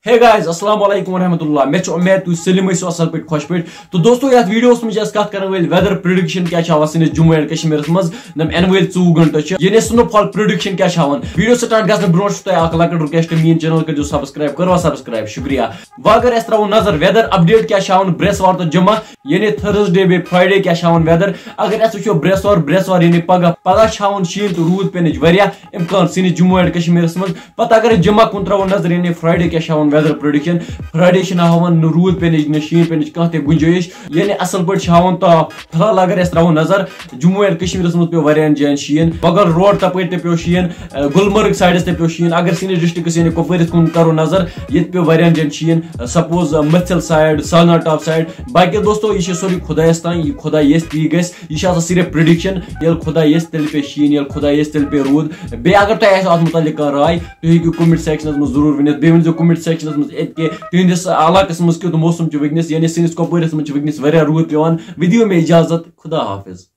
Hey guys, assalamu alaikum warahmatullah. मैं उम्मीद तु सलिम इस असल पे खुश पे तो दोस्तों यार वीडियोस में जस कत करन वेल वेदर प्रेडिक्शन क्या छावा सिन जम्मू एंड कश्मीर मज नम एनुअल 2 घंटे छ ये स्नोफॉल प्रेडिक्शन क्या छावन वीडियो स्टार्ट गसन ब्रोट छ अक लकट रिक्वेस्ट मीन चैनल के जो सब्सक्राइब करो सब्सक्राइब शुक्रिया व अगर इस तरह नजर वेदर अपडेट क्या छावन ब्रेसवार तो जमा यानी थर्सडे बे फ्राइडे क्या छावन वेदर अगर एस वचो ब्रेसवार यानी पगा छावन शीन तो रूद पेनिच वरिया इम्कान सिन जम्मू एंड कश्मीर मज पता अगर जमा कुन तरह नजर यानी फ्राइडे क्या छावन वेदर प्रेडिक्शन फ्राइडे हावन रूद पे शीन पे कह गुंजाइश यानी असल पे हावन तो फिलहाल अगर त्रो नजर जम्मू एंड कश्मीर मज पे वारियान जायन शीन बगल रोड तपे पे शीन गुलमर्ग साइडस पे शीन अगर सिन डिस्ट्रिक्ट यानी कुपवारिस कुन करो नजर ये पे वारियान जायन शीन सपोज मथिल साइड सालना टॉप साइड बाकी दोस्तों यह सोरी खुदायस तान खुदा यस ती गस यह सिर्फ प्रेडिक्शन ये खुदा यस तेल पे शीन ये खुदा यस तेल पे रूद बे अगर तुम अत मुतलिक राय तुम कमेंट सेक्शनस मज जरूर वन बे वन कमेंट सेक्शनस मज तुंदिस इलाकस मज क्यों मौसम वनस यानी सैनिस कुपवारिस मज वनस रूद पे वीडियो में इजाजत खुदा हाफिज।